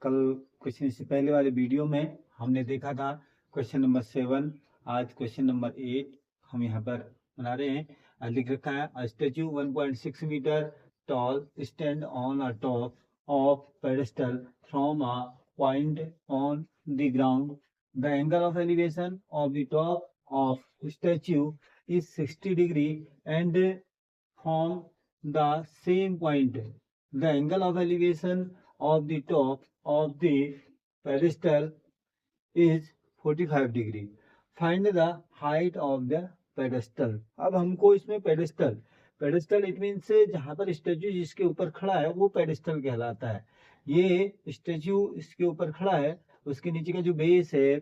कल क्वेश्चन से पहले वाले वीडियो में हमने देखा था क्वेश्चन नंबर 7। आज क्वेश्चन नंबर 8 हम यहाँ पर बना रहे हैं। लिख रखा है statue 1.6 metre tall stand on a top of pedestal from a point on the ground. The angle of elevation of the top of statue is 60 degree and from the same point the angle of elevation of the top of the pedestal is 45 degree. Find the height of the pedestal. अब हमको इसमें pedestal it means जहाँ पर statue जिसके ऊपर खड़ा है वो पेडेस्टल कहलाता है। ये स्टेच्यू इसके ऊपर खड़ा है, उसके नीचे का जो बेस है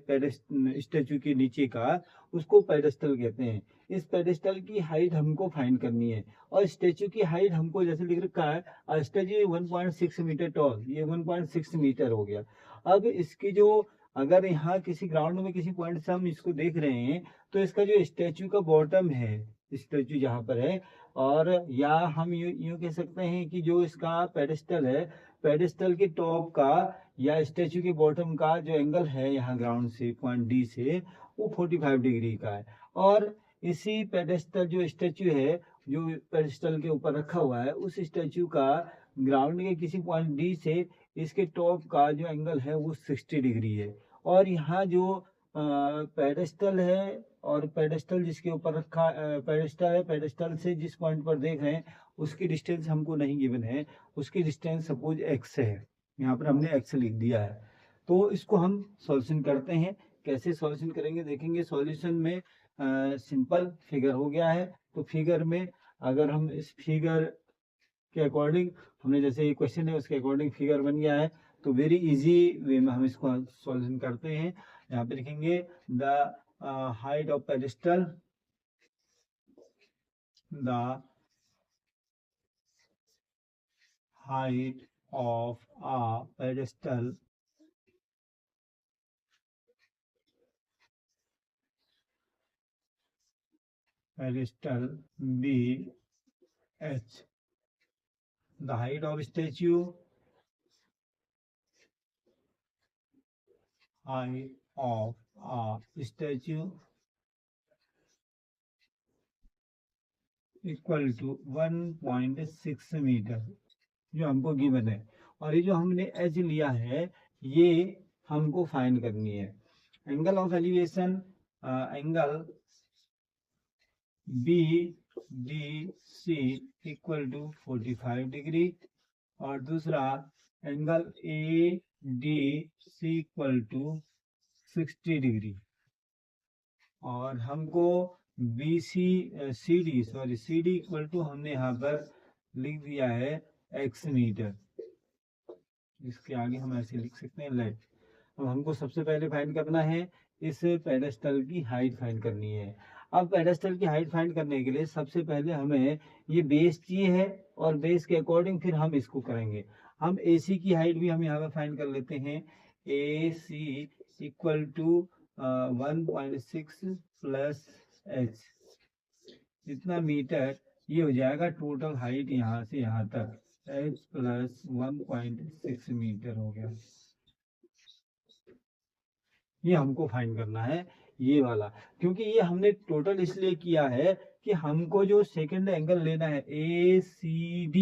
स्टेच्यू के नीचे का, उसको पेडेस्टल कहते हैं। इस पेडेस्टल की हाइट हमको फाइंड करनी है और स्टेच्यू की हाइट हमको जैसे लिख रखा है स्टेच्यू 1.6 मीटर टॉल, ये 1.6 मीटर हो गया। अब इसकी जो अगर यहाँ किसी ग्राउंड में किसी पॉइंट से हम इसको देख रहे हैं तो इसका जो स्टेच्यू का बॉटम है, स्टेच्यू जहाँ पर है, और या हम यूँ कह सकते हैं कि जो इसका पेडेस्टल है, पेडेस्टल के टॉप का या स्टेच्यू के बॉटम का जो एंगल है यहाँ ग्राउंड से पॉइंट डी से, वो 45 डिग्री का है। और इसी पेडेस्टल जो स्टेच्यू है जो पेडेस्टल के ऊपर रखा हुआ है, उस स्टेच्यू का ग्राउंड के किसी पॉइंट डी से इसके टॉप का जो एंगल है वो 60 डिग्री है। और यहाँ जो पेडेस्टल है और पेडेस्टल जिसके ऊपर रखा पेडेस्टल है, पेडेस्टल से जिस पॉइंट पर देख रहे हैं उसकी डिस्टेंस हमको नहीं गिवन है, उसकी डिस्टेंस सपोज x है, यहाँ पर हमने x लिख दिया है। तो इसको हम सॉल्यूशन करते हैं। कैसे सॉल्यूशन करेंगे देखेंगे। सॉल्यूशन में सिंपल फिगर हो गया है, तो फिगर में अगर हम इस फिगर के अकॉर्डिंग, हमने जैसे ये क्वेश्चन है उसके अकॉर्डिंग फिगर बन गया है, तो वेरी इजी वे में हम इसको सॉल्यूशन करते हैं। यहाँ पे लिखेंगे the height of pedestal, the height of a pedestal be h, the height of statue, height of a statue equal to 1.6 metre, जो हमको गिवन है। और ये जो हमने एच लिया है ये हमको फाइंड करनी है। Angle of elevation, angle B D C equal to 45 degree, और दूसरा angle A D C equal to 60 degree. और हमको B C D equal to हमने यहाँ पर लिख दिया है x मीटर। इसके आगे हम ऐसे लिख सकते हैं लेट। अब हमको सबसे पहले फाइंड करना है इस पेडेस्टल की हाइट फाइंड करनी है। अब पेडेस्टल की हाइट फाइंड करने के लिए सबसे पहले हमें ये बेस चाहिए है, और बेस के अकॉर्डिंग फिर हम इसको करेंगे। हम AC की हाइट भी हम यहाँ पर फाइंड कर लेते हैं। AC equal to 1.6 plus h, इतना मीटर, ये हो जाएगा टोटल हाइट यहाँ से यहाँ तक, h प्लस 1.6 मीटर हो गया। ये हमको फाइंड करना है ये वाला, क्योंकि ये हमने टोटल इसलिए किया है कि हमको जो सेकंड एंगल लेना है ACD,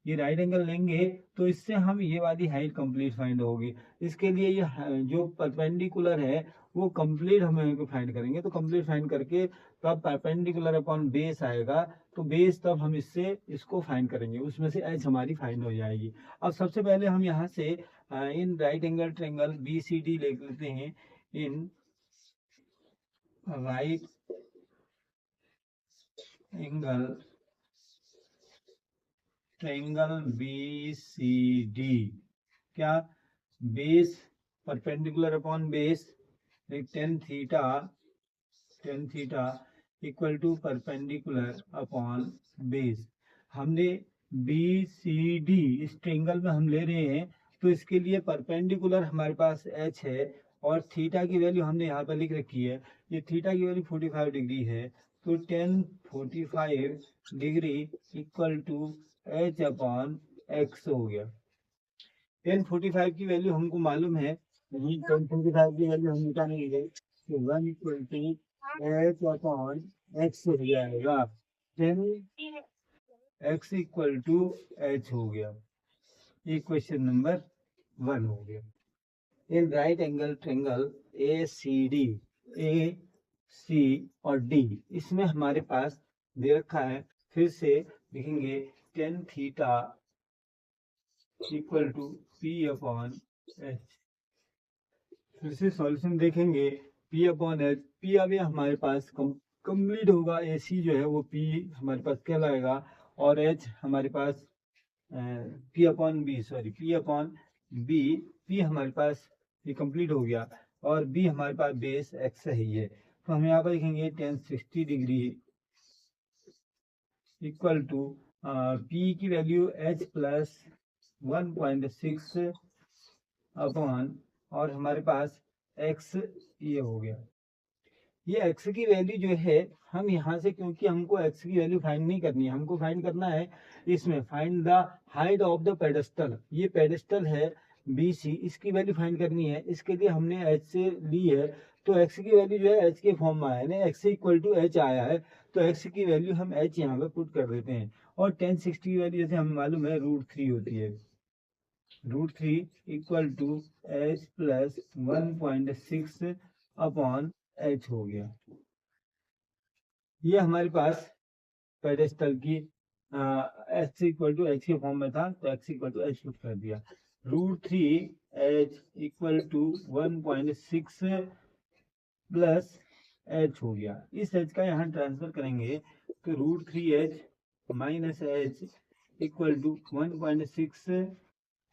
ये राइट एंगल लेंगे तो इससे हम ये वाली हाइट कंप्लीट फाइंड होगी। इसके लिए ये जो परपेंडिकुलर है वो कंप्लीट हम फाइंड करेंगे। तो कंप्लीट फाइंड करके तब परपेंडिकुलर अपॉन बेस आएगा, तो बेस तब हम इससे इसको फाइंड करेंगे, उसमें से एच हमारी फाइंड हो जाएगी। अब सबसे पहले हम यहाँ से in right angle triangle BCD ले लेते हैं। In right angle triangle BCD, क्या base perpendicular upon base, tan theta equal to perpendicular upon base. हमने BCD इस ट्रायंगल में हम ले रहे हैं, तो इसके लिए परपेंडिकुलर हमारे पास h है और थीटा की वैल्यू हमने यहाँ पर लिख रखी है। ये थीटा की वैल्यू 45 डिग्री है, तो 1045 degree equal to h upon x हो गया। 1045 की वैल्यू हमको मालूम है, 1045 की वैल्यू हम निकालेंगे तो 1 equal to h upon x हो जाएगा, 10 एक्स इक्वल टू एच हो गया। ये क्वेश्चन नंबर 1 हो गया। In right angle triangle A C D, A C और डी, इसमें हमारे पास दे रखा है, फिर से लिखेंगे tan theta equal to p upon h. फिर से सॉल्यूशन देखेंगे, पी अपॉन एच, पी अभी हमारे पास कंप्लीट होगा, ए सी जो है वो पी हमारे पास कहलाएगा, और एच हमारे पास P upon B, sorry P upon B, P हमारे पास ये कंप्लीट हो गया, और बी हमारे पास बेस एक्स है ही है, तो हम यहाँ पर लिखेंगे tan 60 degree equal to p की वैल्यू एच प्लस 1.6 अपॉन, और हमारे पास एक्स ये हो गया। ये एक्स की वैल्यू जो है हम यहाँ से, क्योंकि हमको एक्स की वैल्यू फाइंड नहीं करनी है, हमको फाइंड करना है इसमें, find the height of the pedestal. ये पेडेस्टल है बी सी, इसकी वैल्यू फाइंड करनी है, इसके लिए हमने एच से ली है, तो एक्स की वैल्यू जो है एच के फॉर्म में आया है, एक्स इक्वल टू एच आया है, तो एक्स की वैल्यू हम एच यहाँ पे पुट कर देते हैं, और 1060 की वैल्यू जैसे हमें मालूम है √3 होती है, √3 equal to h plus 1.6 upon h हो गया। ये हमारे पास पेडेस्टल की एक्स इक्वल टू एच के फॉर्म में था, तो x equal to h put कर दिया, √3 h equal to 1.6 plus h हो गया। इस एच का यहाँ ट्रांसफर करेंगे तो √3 h minus h equal to 1.6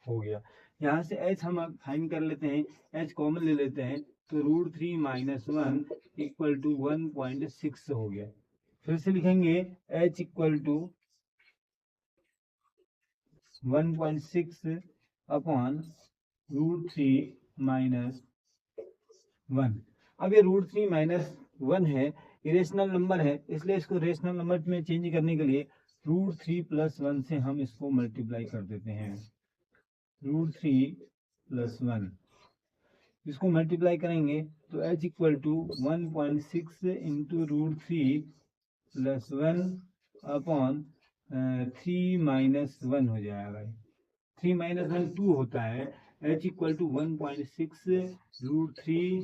हो गया। यहाँ से एच हम फाइंड कर लेते हैं, एच कॉमन ले लेते हैं, तो √3 माइनस 1 इक्वल टू 1.6 हो गया। फिर से लिखेंगे h equal to 1.6 upon √3 minus 1। अब ये √3 माइनस 1 है, इरेशनल नंबर है, इसलिए इसको रेशनल नंबर में चेंज करने के लिए √3 प्लस 1 से हम इसको मल्टीप्लाई कर देते हैं, √3 प्लस 1, इसको मल्टीप्लाई करेंगे तो h equal to 1.6 into √3 plus 1 upon 3 minus 1 हो जाएगा, 3 माइनस 1 2 होता है, h equal to 1.6 √3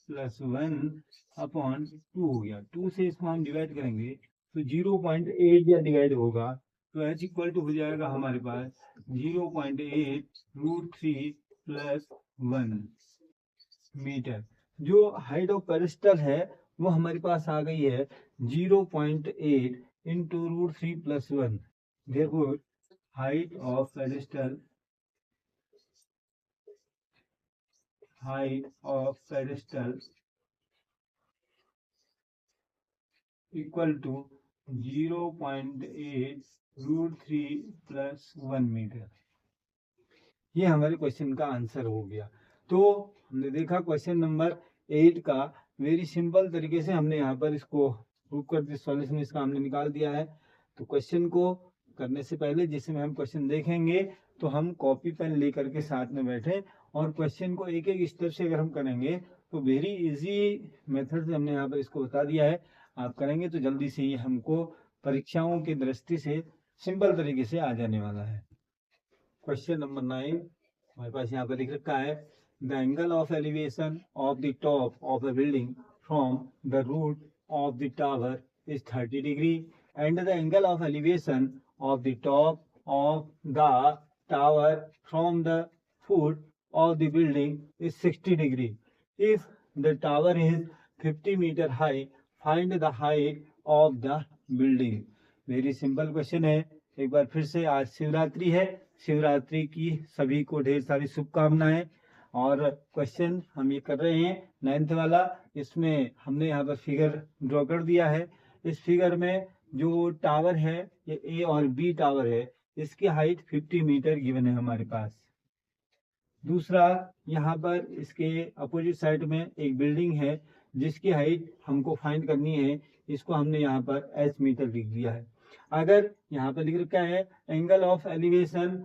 plus 1 upon 2 हो गया। 2 से इसको हम डिवाइड करेंगे तो 0.8 या डिवाइड होगा, तो h इक्वल टू हो जाएगा हमारे पास 0.8 √3 प्लस 1 मीटर। जो हाइट ऑफ पेडेस्टल है वो हमारे पास आ गई है 0.8 इंटू √3 प्लस 1। देखो height of pedestal, height of pedestal equal to 0.8 √3 plus 1 metre. ये हमारे क्वेश्चन का आंसर हो गया। तो हमने देखा क्वेश्चन नंबर 8 का वेरी सिंपल तरीके से हमने यहाँ पर इसको प्रूव कर दिया, सॉल्यूशन इसका हमने निकाल दिया है। तो क्वेश्चन को करने से पहले जिसमें हम क्वेश्चन देखेंगे तो हम कॉपी पेन लेकर के साथ में बैठे, और क्वेश्चन को एक एक स्टेप से अगर हम करेंगे तो वेरी इजी मेथड से हमने यहाँ पर इसको बता दिया है, आप करेंगे तो जल्दी से ही हमको परीक्षाओं की दृष्टि से सिंपल तरीके से आ जाने वाला है। क्वेश्चन नंबर 9 हमारे पास यहाँ पर लिख रखा है, the angle of elevation of the top of a building from the root of the tower is 30 degree and the angle of elevation of the top of the tower from the foot of the building is 60 degree. If the tower is 50 metre high, find the height of the building. Very simple question है। एक बार फिर से आज शिवरात्रि है, शिवरात्रि की सभी को ढेर सारी शुभकामनाएं। और क्वेश्चन हम ये कर रहे हैं 9th वाला, इसमें हमने यहाँ पर फिगर ड्रॉ कर दिया है। इस फिगर में जो टावर है ये ए और बी टावर है, इसकी हाइट 50 मीटर गिवन है हमारे पास। दूसरा यहाँ पर इसके अपोजिट साइड में एक बिल्डिंग है जिसकी हाइट हमको फाइंड करनी है, इसको हमने यहाँ पर एच मीटर लिख दिया है। अगर यहाँ पर लिख रखा है angle of elevation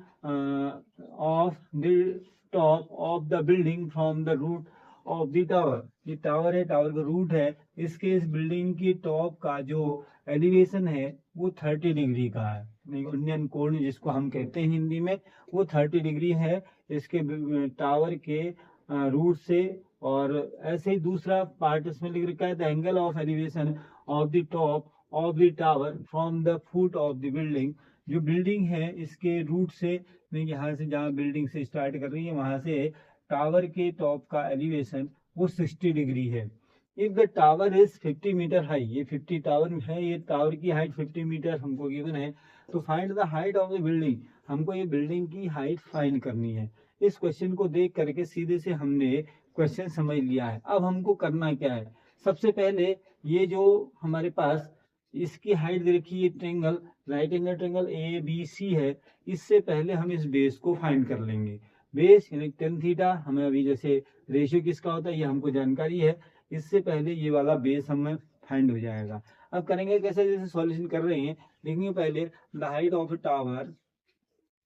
of the top of the building from the root of the tower, ये टावर है, टावर का रूट है, इसके इस बिल्डिंग की टॉप का जो एलिवेशन है वो 30 डिग्री का है, इंडियन कोण जिसको हम कहते हैं हिंदी में, वो 30 डिग्री है इसके टावर के रूट से। और ऐसे ही दूसरा पार्ट इसमें लिख रखा है the angle of elevation of the top of the tower from the foot of the building, जो बिल्डिंग है इसके रूट से, यहाँ से जहाँ बिल्डिंग से स्टार्ट कर रही है वहां से टावर के टॉप का एलिवेशन वो 60 डिग्री है। If the tower is 50 metre high, ये 50 टावर है, ये टावर की हाइट 50 मीटर हमको गिवन है, तो find the height of the building, हमको ये बिल्डिंग की हाइट फाइंड करनी है। इस क्वेश्चन को देख करके सीधे से हमने क्वेश्चन समझ लिया है। अब हमको करना क्या है, सबसे पहले ये जो हमारे पास इसकी हाइट दे रखी है, triangle right angle triangle A B C है, इससे पहले हम इस बेस को फाइंड कर लेंगे। बेस यानी टेन थीटा, हमें अभी जैसे रेशियो किसका होता है ये हमको जानकारी है, इससे पहले ये वाला बेस हमें फाइंड हो जाएगा। अब करेंगे कैसे, जैसे सॉल्यूशन कर रहे हैं, लिखेंगे पहले the height of tower,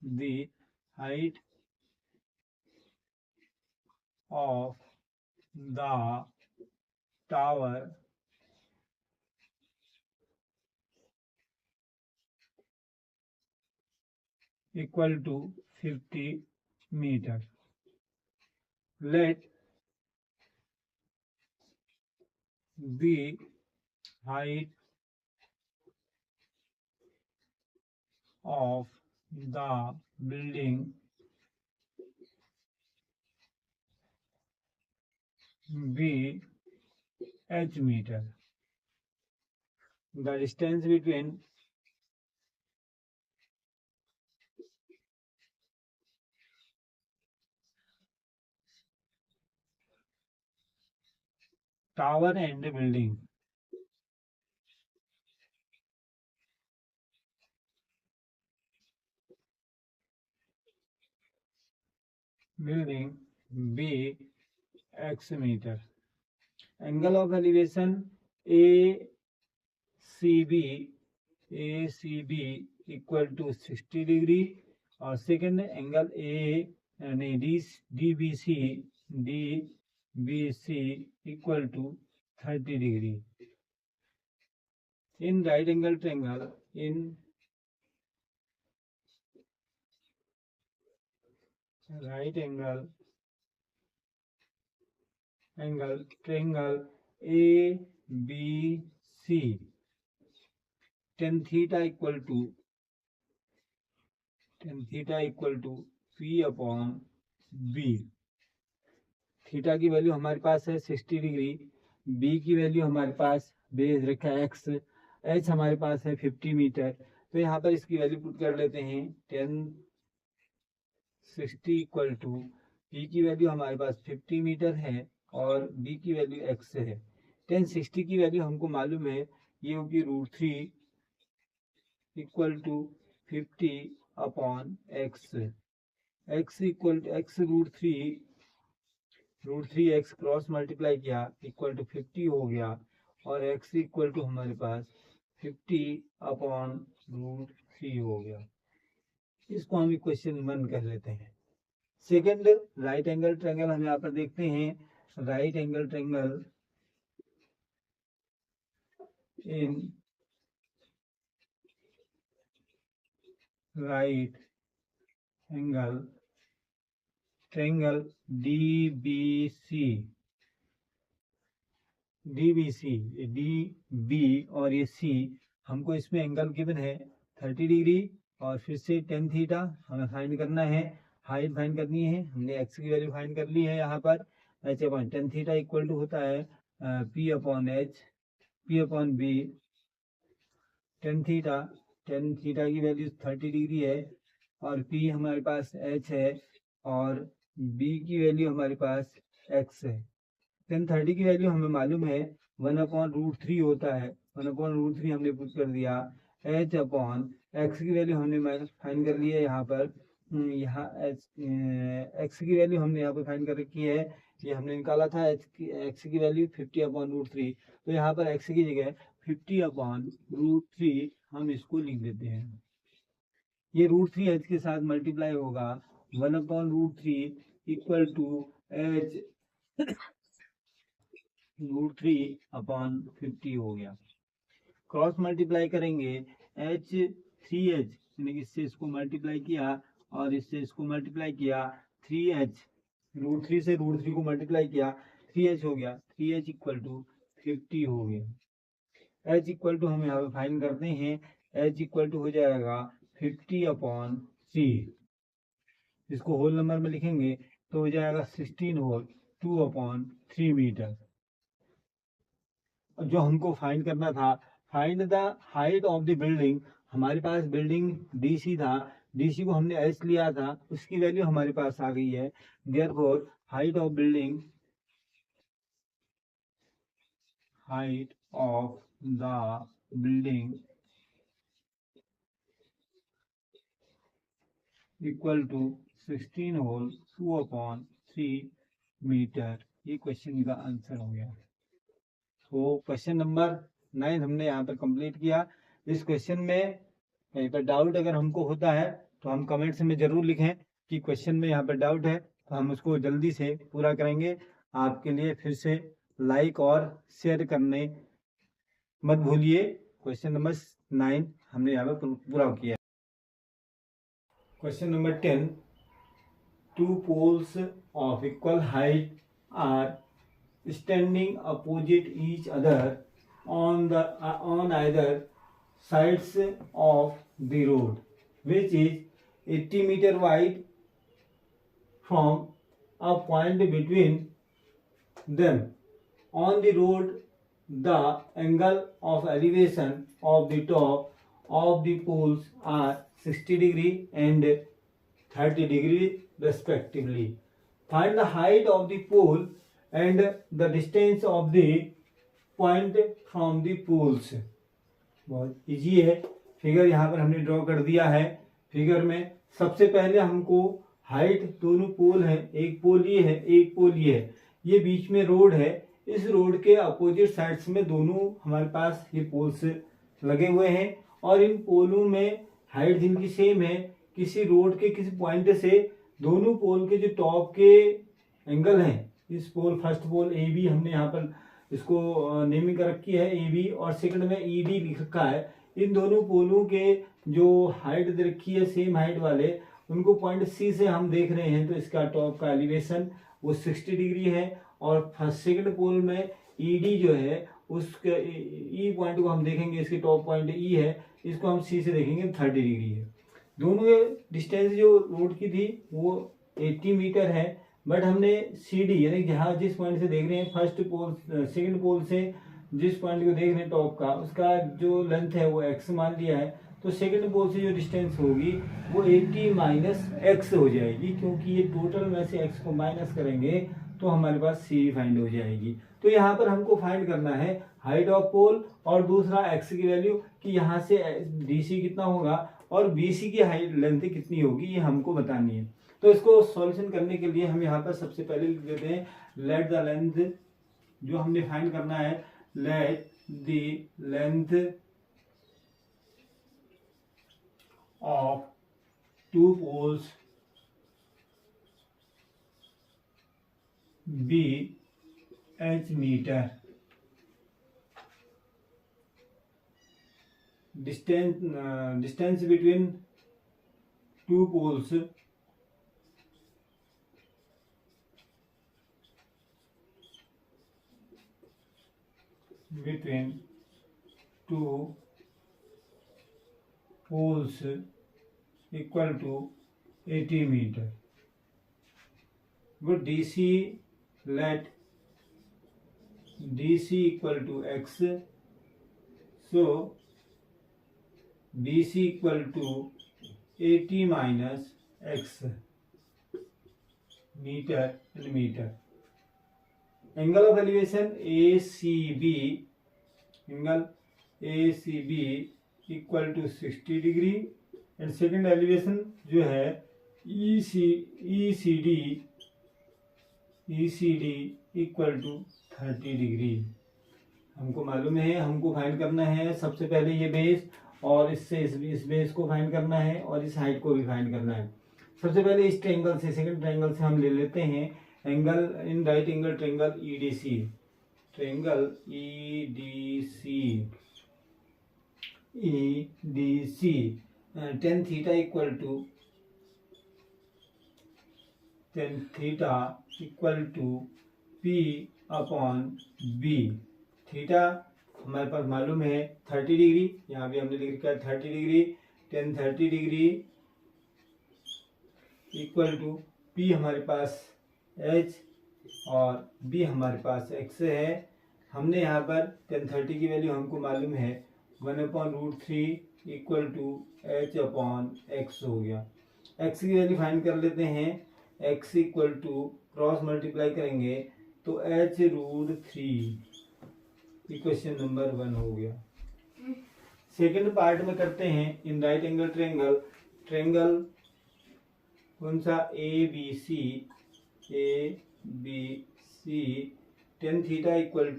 the height of the tower equal to 50 meter. Let the height of the building be h meter. The distance between tower and building be x meter. Angle of elevation ACB equal to 60 degree, और second angle DBC equal to 30 degree. In right angle triangle, triangle ABC, tan theta equal to P upon B. Theta की value हमारे पास है 60 degree, B की value हमारे पास base रखा है x, H हमारे पास है 50 मीटर, तो यहाँ पर इसकी वैल्यू पुट कर लेते हैं 1060 इक्वल टू पी की वैल्यू हमारे पास 50 मीटर है और बी की वैल्यू एक्स है। 1060 की वैल्यू हमको मालूम है ये होगी √3 equal to 50 upon x, x equal to x √3 x cross multiply किया इक्वल टू 50 हो गया, और एक्स इक्वल टू हमारे पास 50 अपॉन √3 हो गया। इसको हम क्वेश्चन 1 कह लेते हैं। सेकंड राइट एंगल ट्रायंगल हम यहाँ पर देखते हैं, right angle triangle in right angle triangle DB और ये C, हमको इसमें एंगल गिवन है 30 डिग्री और फिर से tan थीटा हमें फाइंड करना है, हाइट फाइंड करनी है, हमने x की वैल्यू फाइंड कर ली है यहाँ पर। h upon tan theta equal to होता है P upon B। tan theta की वैल्यू 30 डिग्री है और P हमारे पास h है और B की वैल्यू हमारे पास x है। tan 30 की वैल्यू हमें मालूम है 1/√3 होता है, 1/√3 हमने पुट कर दिया। h अपॉन x की वैल्यू हमने फाइंड कर ली है यहाँ पर, यहाँ x की वैल्यू हमने यहाँ पर फाइंड कर रखी है, ये हमने निकाला था x की वैल्यू 50/√3, तो यहाँ पर x की जगह 50/√3 हम इसको लिख देते हैं, ये √3h के साथ मल्टीप्लाई होगा 1/√3 इक्वल टू h √3/50 हो गया। क्रॉस मल्टीप्लाई करेंगे h 3h यानी कि इससे इसको मल्टीप्लाई किया और इससे इसको मल्टीप्लाई किया 3h, √3 से √3 को मल्टीप्लाई किया 3h हो गया, 3h इक्वल टू 50 हो गया। h इक्वल टू हम यहाँ पे फाइंड करते हैं, h इक्वल टू हो जाएगा 50/3, इसको होल नंबर में लिखेंगे तो हो जाएगा 16 होल 2/3 मीटर। जो हमको फाइंड करना था, find the height of the building, हमारे पास बिल्डिंग DC था, DC को हमने h लिया था, उसकी वैल्यू हमारे पास आ गई है। Therefore height of building, height of the building equal to 16 whole 2/3 metre. ये क्वेश्चन का आंसर हो गया। तो क्वेश्चन नंबर 9 हमने यहाँ पर कंप्लीट किया। इस क्वेश्चन में कहीं पर डाउट अगर हमको होता है तो हम कमेंट्स में ज़रूर लिखें कि क्वेश्चन में यहाँ पर डाउट है, तो हम उसको जल्दी से पूरा करेंगे। आपके लिए फिर से लाइक और शेयर करने मत भूलिए। क्वेश्चन नंबर 9 हमने यहाँ पर पूरा किया। Question number 10, 2 poles of equal height are standing opposite each other on either sides of the road, which is 80 meter wide. From a point between them on the road, the angle of elevation of the top of the poles are 60 degree and 30 degree respectively. Find the height of the pole and the distance of the point from the poles. बहुत easy है। Figure यहाँ पर हमने draw कर दिया है। Figure में सबसे पहले हमको हाइट, दोनों पोल है, एक पोल ये है, एक पोल ये है, ये बीच में रोड है, इस रोड के अपोजिट साइड्स में दोनों हमारे पास ये पोल्स लगे हुए हैं और इन पोलों में हाइट जिनकी सेम है, किसी रोड के किसी पॉइंट से दोनों पोल के जो टॉप के एंगल हैं, इस पोल फर्स्ट पोल AB हमने यहाँ पर इसको नेमिंग कर रखी है AB और सेकंड में ED लिख रखा है। इन दोनों पोलों के जो हाइट दे रखी है सेम हाइट वाले, उनको पॉइंट C से हम देख रहे हैं तो इसका टॉप का एलिवेशन वो 60 डिग्री है और फर्स्ट सेकंड पोल में ED जो है उसके E पॉइंट को हम देखेंगे, इसके टॉप पॉइंट E है, इसको हम C से देखेंगे 30 डिग्री है। दोनों के डिस्टेंस जो रोड की थी वो 80 मीटर है, बट हमने CD यानी जहाँ जिस पॉइंट से देख रहे हैं फर्स्ट पोल सेकंड पोल से जिस पॉइंट को देख रहे हैं टॉप का, उसका जो लेंथ है वो x मान लिया है, तो सेकंड पोल से जो डिस्टेंस होगी वो 80 माइनस x हो जाएगी, क्योंकि ये टोटल में से x को माइनस करेंगे तो हमारे पास C फाइंड हो जाएगी। तो यहाँ पर हमको फाइंड करना है हाइट ऑफ पोल और दूसरा x की वैल्यू कि यहाँ से DC कितना होगा और BC की हाइट लेंथ कितनी होगी, ये हमको बतानी है। तो इसको सॉल्यूशन करने के लिए हम यहाँ पर सबसे पहले लिख देते हैं लेट द लेंथ, जो हमने फाइंड करना है, let the length of 2 poles be h meter. Distance between 2 poles equal to 80 meter. But DC, let DC equal to x, so DC equal to 80 minus x meter in meter. Angle of elevation ACB, angle ACB equal to 60 degree and second elevation जो है ECD equal to 30 degree. हमको मालूम है, हमको find करना है सबसे पहले ये बेस और इससे इस बेस को फाइंड करना है और इस हाइट को भी फाइंड करना है। सबसे पहले इस ट्रायंगल से, सेकंड ट्रायंगल से हम ले लेते हैं angle in right angle triangle EDC, triangle EDC tan theta equal to P upon B। Theta हमारे पास मालूम है 30 डिग्री, यहाँ भी हमने लिख रखा है 30 degree, tan 30 degree equal to P हमारे पास H और B हमारे पास X है। हमने यहाँ पर tan 30 की वैल्यू हमको मालूम है 1/√3 equal to H upon X हो गया। X की वैल्यू फाइंड कर लेते हैं। X equal to cross multiply करेंगे तो H√3 इक्वेशन नंबर 1 हो गया। सेकंड पार्ट में करते हैं in right angle triangle, triangle कौन सा ABC tan theta equal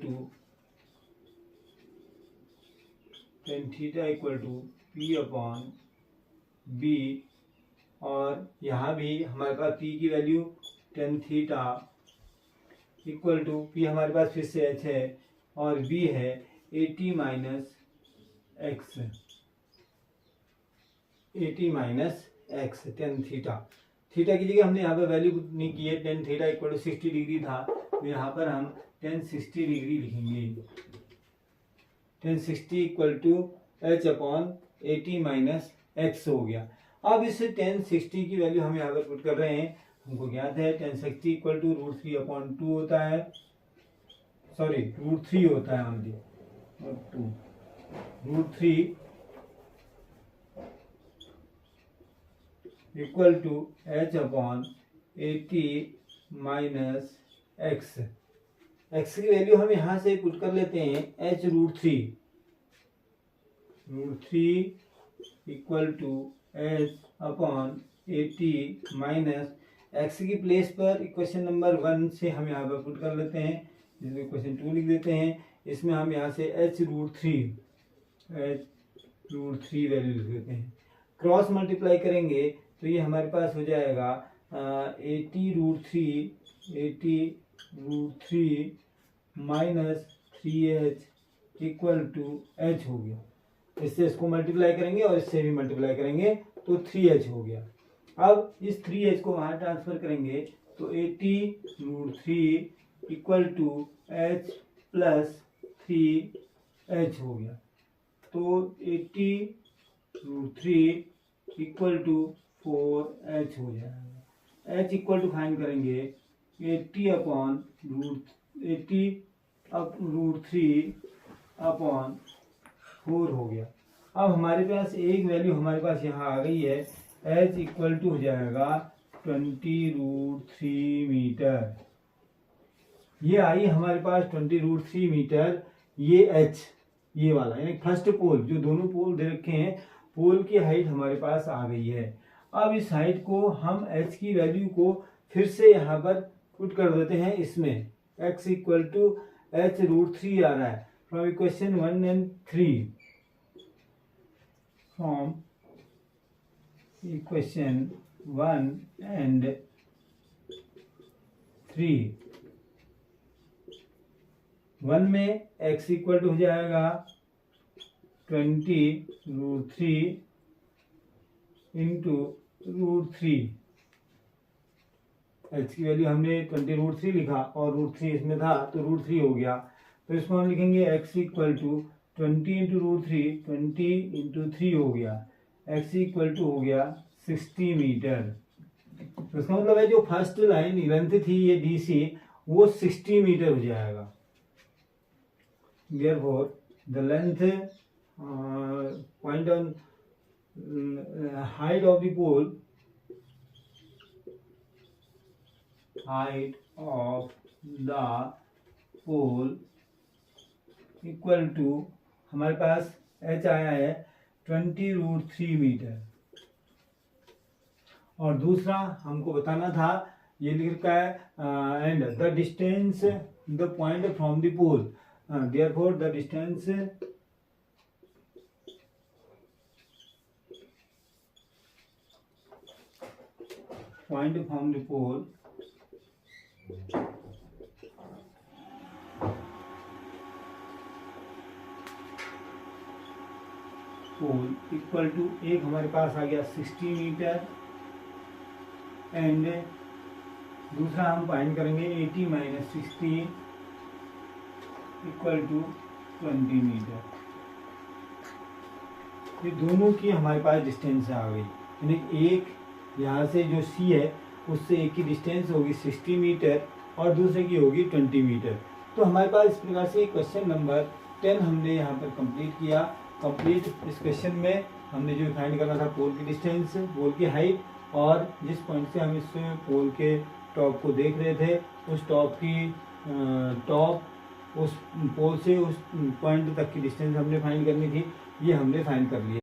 to P upon B, और यहाँ भी हमारे पास P की value tan theta equal to P हमारे पास फिर से H है और B है 80 minus x tan theta. Theta की जगह हमने यहाँ पर वैल्यू नहीं की है, tan theta equal to 60 degree था तो यहाँ पर हम tan 60 डिग्री लिखेंगे। tan 60 equal to H upon 80 minus x हो गया। अब इस tan 60 की वैल्यू हम यहाँ पर पुट कर रहे हैं। हमको ज्ञात है tan 60 इक्वल टू √3/2 होता है, सॉरी √3 होता है only, not 2, √3 equal to H upon 80 minus x. X की वैल्यू हम यहाँ से पुट कर लेते हैं H√3 equal to H upon 80 minus x की प्लेस पर इक्वेशन नंबर 1 से हम यहाँ पर पुट कर लेते हैं, जिसमें इक्वेशन 2 लिख देते हैं। इसमें हम यहाँ से H√3 वैल्यू लिख देते हैं। क्रॉस मल्टीप्लाई करेंगे तो ये हमारे पास हो जाएगा 80√3 minus 3H equal to H हो गया। इससे इसको मल्टीप्लाई करेंगे और इससे भी मल्टीप्लाई करेंगे तो 3H हो गया। अब इस 3H को वहाँ ट्रांसफर करेंगे तो 80√3 equal to H plus 3H हो गया। तो 80√3 इक्वल टू 4H हो जाएगा। H इक्वल टू फाइंड करेंगे 80√3 अपॉन 4 हो गया। अब हमारे पास एक वैल्यू हमारे पास यहाँ आ गई है, H इक्वल टू हो जाएगा 20√3 मीटर। ये आई हमारे पास 20√3 मीटर। ये H ये वाला यानी फर्स्ट पोल, जो दोनों पोल दे रखे हैं, पोल की हाइट हमारे पास आ गई है। अब इस हाइट को हम H की वैल्यू को फिर से यहाँ पर पुट कर देते हैं इसमें। X इक्वल टू H√3 आ रहा है from equation 1 and 3, from equation 1 and 3। 1 में x इक्वल टू हो जाएगा 20√3 इंटू √3। h की वैल्यू हमने 20√3 लिखा और √3 इसमें था तो √3 हो गया। तो इसको हम लिखेंगे x equal to 20 into √3, 20 into 3 हो गया। x इक्वल टू हो गया 60 मीटर। तो इसका मतलब है जो फर्स्ट लाइन लेंथ थी ये DC, वो 60 मीटर हो जाएगा। Therefore, the length point on height of the pole, height of the pole equal to हमारे पास H आया है 20√3 मीटर। और दूसरा हमको बताना था, ये लिख रखा है and the distance the point from the pole, therefore the distance point from the pole equal to, एक हमारे पास आ गया 60 मीटर एंड दूसरा हम फाइंड करेंगे 80 माइनस 60 इक्वल टू 20 मीटर। ये दोनों की हमारे पास डिस्टेंस आ गई, यानी एक यहाँ से जो सी है उससे एक की डिस्टेंस होगी 60 मीटर और दूसरे की होगी 20 मीटर। तो हमारे पास इस प्रकार से क्वेश्चन नंबर 10 हमने यहाँ पर कंप्लीट किया। कंप्लीट इस क्वेश्चन में हमने जो फाइंड करना था पोल की डिस्टेंस, पोल की हाइट, और जिस पॉइंट से हम इस पोल के टॉप को देख रहे थे उस टॉप की टॉप उस पोल से उस पॉइंट तक की डिस्टेंस हमने फाइंड करनी थी, ये हमने फाइंड कर लिया।